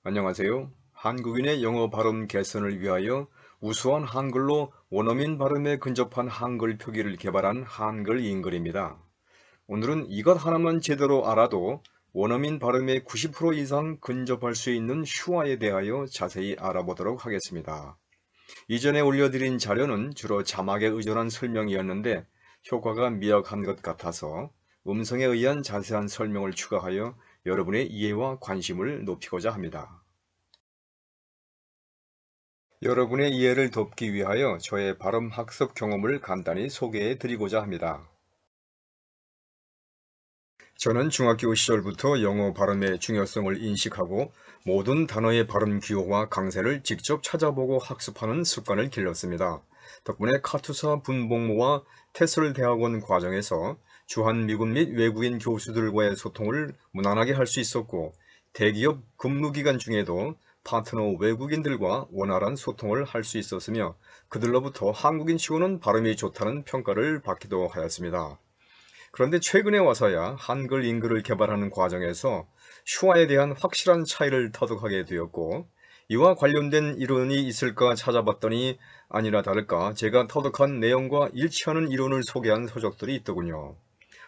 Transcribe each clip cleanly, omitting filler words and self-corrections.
안녕하세요. 한국인의 영어 발음 개선을 위하여 우수한 한글로 원어민 발음에 근접한 한글 표기를 개발한 한글 잉글입니다. 오늘은 이것 하나만 제대로 알아도 원어민 발음의 90% 이상 근접할 수 있는 슈화에 대하여 자세히 알아보도록 하겠습니다. 이전에 올려드린 자료는 주로 자막에 의존한 설명이었는데 효과가 미약한 것 같아서 음성에 의한 자세한 설명을 추가하여 여러분의 이해와 관심을 높이고자 합니다. 여러분의 이해를 돕기 위하여 저의 발음 학습 경험을 간단히 소개해 드리고자 합니다. 저는 중학교 시절부터 영어 발음의 중요성을 인식하고 모든 단어의 발음 기호와 강세를 직접 찾아보고 학습하는 습관을 길렀습니다. 덕분에 카투사 분봉모와 테슬 대학원 과정에서 주한미군 및 외국인 교수들과의 소통을 무난하게 할 수 있었고, 대기업 근무 기간 중에도 파트너 외국인들과 원활한 소통을 할 수 있었으며, 그들로부터 한국인치고는 발음이 좋다는 평가를 받기도 하였습니다. 그런데 최근에 와서야 한글 잉글을 개발하는 과정에서 슈화에 대한 확실한 차이를 터득하게 되었고, 이와 관련된 이론이 있을까 찾아봤더니 아니나 다를까 제가 터득한 내용과 일치하는 이론을 소개한 서적들이 있더군요.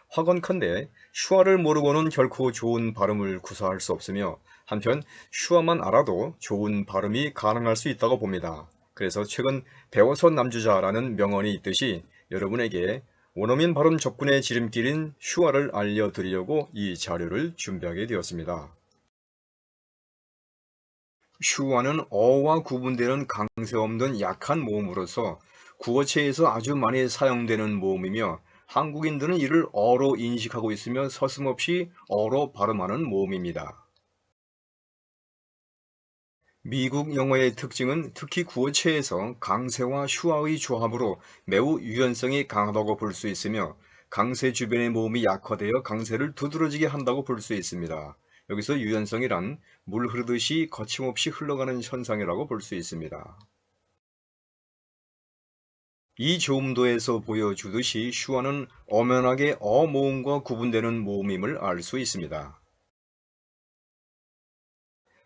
확언컨대 슈화를 모르고는 결코 좋은 발음을 구사할 수 없으며, 한편 슈화만 알아도 좋은 발음이 가능할 수 있다고 봅니다. 그래서 최근 배워서 남주자라는 명언이 있듯이 여러분에게 원어민 발음 접근의 지름길인 슈화를 알려드리려고 이 자료를 준비하게 되었습니다. 슈화는 어와 구분되는 강세 없는 약한 모음으로서 구어체에서 아주 많이 사용되는 모음이며, 한국인들은 이를 어로 인식하고 있으며 서슴없이 어로 발음하는 모음입니다. 미국 영어의 특징은 특히 구어체에서 강세와 슈화의 조합으로 매우 유연성이 강하다고 볼 수 있으며, 강세 주변의 모음이 약화되어 강세를 두드러지게 한다고 볼 수 있습니다. 여기서 유연성이란 물 흐르듯이 거침없이 흘러가는 현상이라고 볼 수 있습니다. 이 조음도에서 보여주듯이 슈화는 엄연하게 어 모음과 구분되는 모음임을 알 수 있습니다.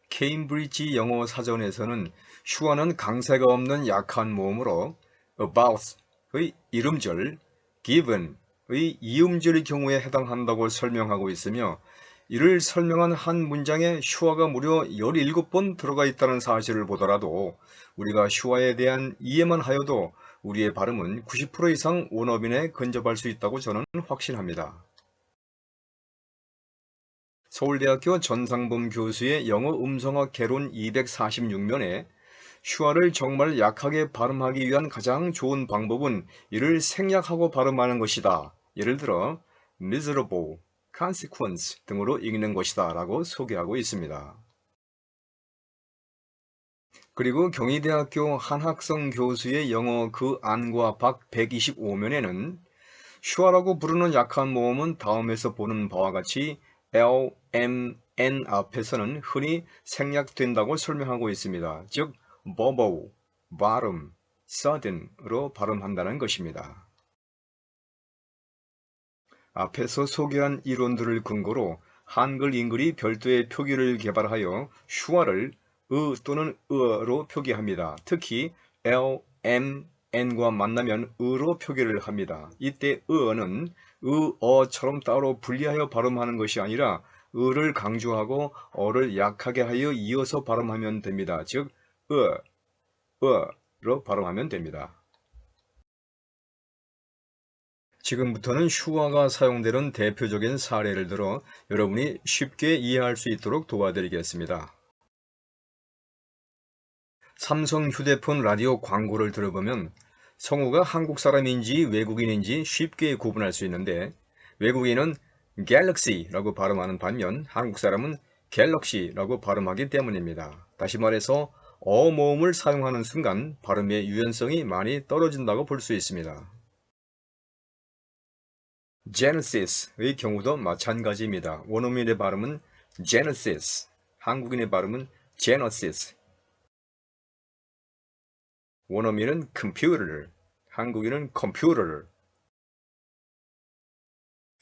케임브리지 영어 사전에서는 슈화는 강세가 없는 약한 모음으로 about의 이름절, given의 이음절의 경우에 해당한다고 설명하고 있으며, 이를 설명한 한 문장에 슈화가 무려 17번 들어가 있다는 사실을 보더라도 우리가 슈화에 대한 이해만 하여도 우리의 발음은 90% 이상 원어민에 근접할 수 있다고 저는 확신합니다. 서울대학교 전상범 교수의 영어 음성학 개론 246면에 슈화를 정말 약하게 발음하기 위한 가장 좋은 방법은 이를 생략하고 발음하는 것이다. 예를 들어 miserable, consequence 등으로 읽는 것이다 라고 소개하고 있습니다. 그리고 경희대학교 한학성 교수의 영어 그 안과 박 125면에는 슈화라고 부르는 약한 모음은 다음에서 보는 바와 같이 L, M, N 앞에서는 흔히 생략된다고 설명하고 있습니다. 즉, bubble, bottom, sudden으로 발음한다는 것입니다. 앞에서 소개한 이론들을 근거로 한글 잉글이 별도의 표기를 개발하여 슈화를 또는 으로 표기합니다. 특히 L, M, N과 만나면 으로 표기를 합니다. 이때 으는 어처럼 따로 분리하여 발음하는 것이 아니라 으를 강조하고 어를 약하게 하여 이어서 발음하면 됩니다. 즉, 으로 발음하면 됩니다. 지금부터는 슈화가 사용되는 대표적인 사례를 들어 여러분이 쉽게 이해할 수 있도록 도와드리겠습니다. 삼성 휴대폰 라디오 광고를 들어보면 성우가 한국 사람인지 외국인인지 쉽게 구분할 수 있는데, 외국인은 갤럭시라고 발음하는 반면 한국 사람은 갤럭시라고 발음하기 때문입니다. 다시 말해서 어 모음을 사용하는 순간 발음의 유연성이 많이 떨어진다고 볼 수 있습니다. Genesis의 경우도 마찬가지입니다. 원어민의 발음은 Genesis, 한국인의 발음은 Genesis. 원어민은 computer, 한국인은 computer.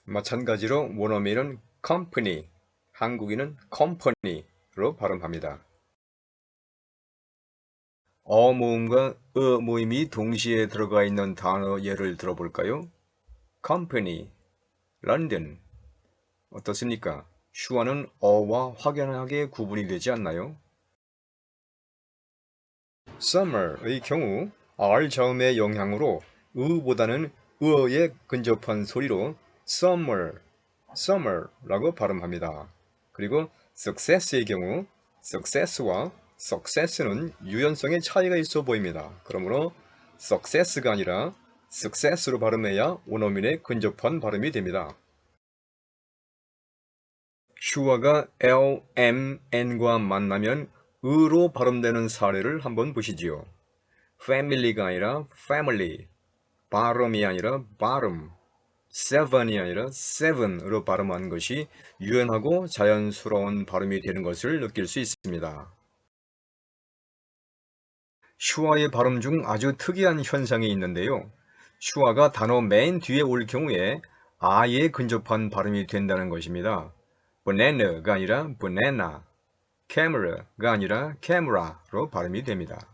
마찬가지로 원어민은 company, 한국인은 company로 발음합니다. 어 모음과 모임이 동시에 들어가 있는 단어 예를 들어볼까요? company, London. 어떻습니까? 슈와는 어와 확연하게 구분이 되지 않나요? summer의 경우 R 자음의 영향으로 으보다는 으어에 근접한 소리로 summer라고 발음합니다. 그리고 success의 경우 success와 success는 유연성의 차이가 있어 보입니다. 그러므로 success가 아니라 success로 발음해야 원어민에 근접한 발음이 됩니다. 슈와가 L, M, N과 만나면 으로 발음되는 사례를 한번 보시지요. family가 아니라 family, 발음이 아니라 발음, seven이 아니라 seven으로 발음하는 것이 유연하고 자연스러운 발음이 되는 것을 느낄 수 있습니다. 슈와의 발음 중 아주 특이한 현상이 있는데요. 슈와가 단어 맨 뒤에 올 경우에 아에 근접한 발음이 된다는 것입니다. banana가 아니라 banana, camera가 아니라 camera로 발음이 됩니다.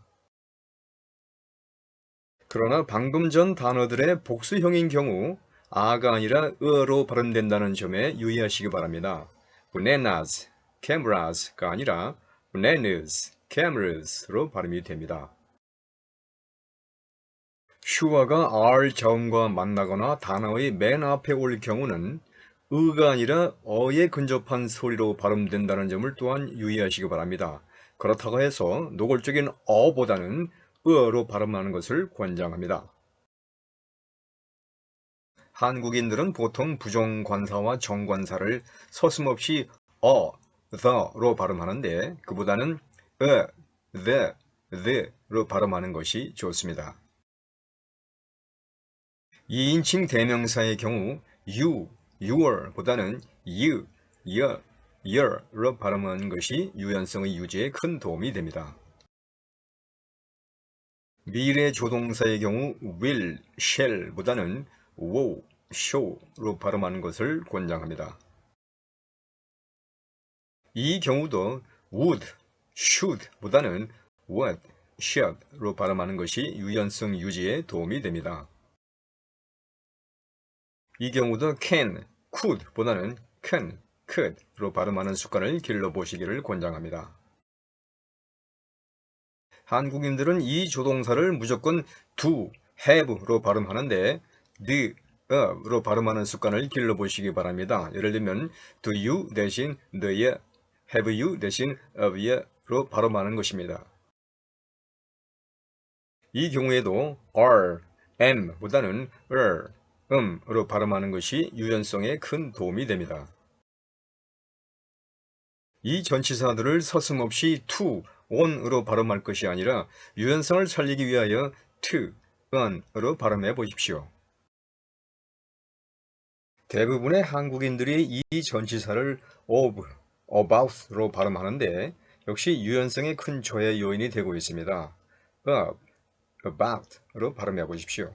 그러나 방금 전 단어들의 복수형인 경우 아가 아니라 으로 발음된다는 점에 유의하시기 바랍니다. bananas, cameras가 아니라 bananas, cameras로 발음이 됩니다. 슈와가 R 자음과 만나거나 단어의 맨 앞에 올 경우는 으가 아니라 어에 근접한 소리로 발음된다는 점을 또한 유의하시기 바랍니다. 그렇다고 해서 노골적인 어보다는 으어로 발음하는 것을 권장합니다. 한국인들은 보통 부정관사와 정관사를 서슴없이 the로 발음하는데 그보다는 the로 발음하는 것이 좋습니다. 2인칭 대명사의 경우 you, your 보다는 you, your로 발음하는 것이 유연성의 유지에 큰 도움이 됩니다. 미래 조동사의 경우 will, shall 보다는 will, shall로 발음하는 것을 권장합니다. 이 경우도 would, should 보다는 would, should로 발음하는 것이 유연성 유지에 도움이 됩니다. 이 경우도 can, could 보다는 can, could로 발음하는 습관을 길러보시기를 권장합니다. 한국인들은 이 조동사를 무조건 do, have로 발음하는데 the, of로 발음하는 습관을 길러보시기 바랍니다. 예를 들면 do you 대신 the, have you 대신 of you로 발음하는 것입니다. 이 경우에도 are, am 보다는 으로 발음하는 것이 유연성에 큰 도움이 됩니다. 이 전치사들을 서슴없이 to, on으로 발음할 것이 아니라 유연성을 살리기 위하여 to, on으로 발음해 보십시오. 대부분의 한국인들이 이 전치사를 of, about로 발음하는데 역시 유연성에 큰 저해 요인이 되고 있습니다. of, about로 발음해 보십시오.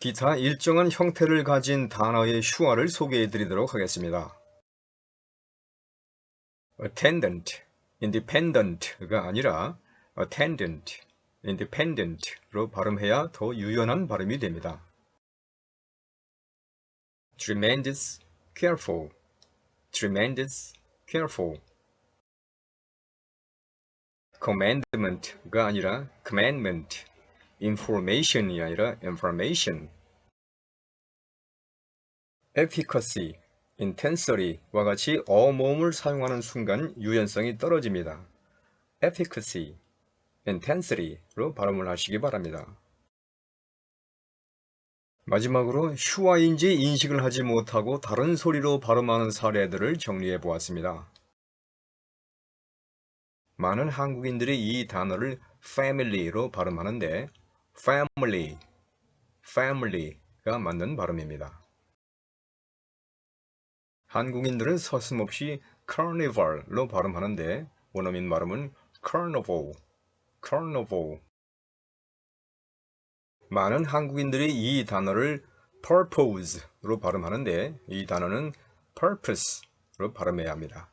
기타 일정한 형태를 가진 단어의 슈화를 소개해 드리도록 하겠습니다. attendant, independent가 아니라 attendant, independent로 발음해야 더 유연한 발음이 됩니다. tremendous, careful, tremendous, careful. commandment가 아니라 commandment, information이 아니라 information. efficacy, intensity와 같이 어모음을 사용하는 순간 유연성이 떨어집니다. efficacy, intensity로 발음을 하시기 바랍니다. 마지막으로 슈와인지 인식을 하지 못하고 다른 소리로 발음하는 사례들을 정리해 보았습니다. 많은 한국인들이 이 단어를 family로 발음하는데 family가 맞는 발음입니다. 한국인들은 서슴없이 carnival로 발음하는데 원어민 발음은 carnival. 많은 한국인들이 이 단어를 purpose로 발음하는데 이 단어는 purpose로 발음해야 합니다.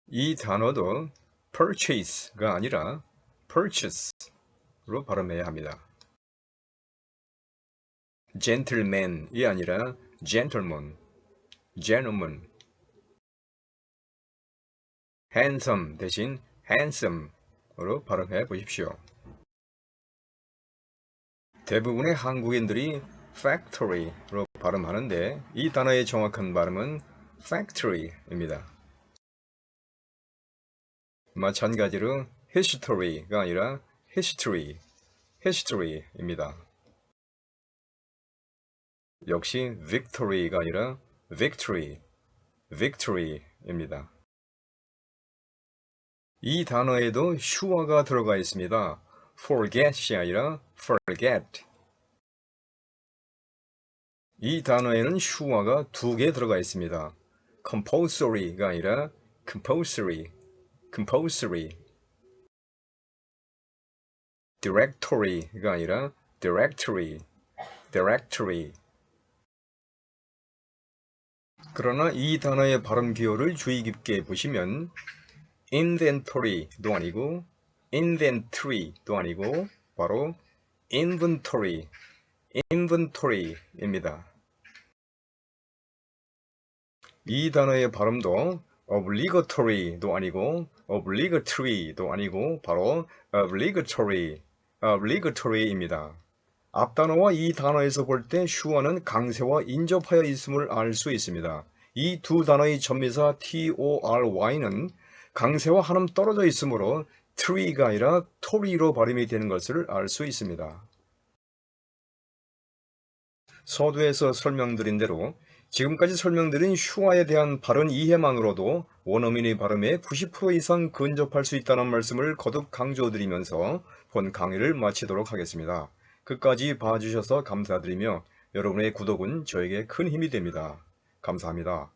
이 단어도 purchase가 아니라 purchase로 발음해야 합니다. gentleman이 아니라 gentleman, gentleman. handsome 대신 handsome으로 발음해 보십시오. 대부분의 한국인들이 factory로 발음하는데 이 단어의 정확한 발음은 factory입니다. 마찬가지로 history가 아니라 history입니다. 역시 victory가 아니라 victory입니다. 이 단어에도 sure가 들어가 있습니다. forget이 아니라 forget. 이 단어에는 sure가 2개 들어가 있습니다. compulsory가 아니라 compulsory. directory가 아니라 directory. 그러나 이 단어의 발음 기호를 주의 깊게 보시면 inventory도 아니고 inventory도 아니고 바로 inventory입니다. 이 단어의 발음도 obligatory도 아니고 obligatory도 아니고 바로 obligatory입니다. 앞 단어와 이 단어에서 볼 때 sure는 강세와 인접하여 있음을 알 수 있습니다. 이 두 단어의 접미사 tory는 강세와 한음 떨어져 있으므로 tree가 아니라 tory로 발음이 되는 것을 알 수 있습니다. 서두에서 설명드린 대로 지금까지 설명드린 sure에 대한 발음 이해만으로도 원어민의 발음에 90% 이상 근접할 수 있다는 말씀을 거듭 강조드리면서 본 강의를 마치도록 하겠습니다. 끝까지 봐주셔서 감사드리며 여러분의 구독은 저에게 큰 힘이 됩니다. 감사합니다.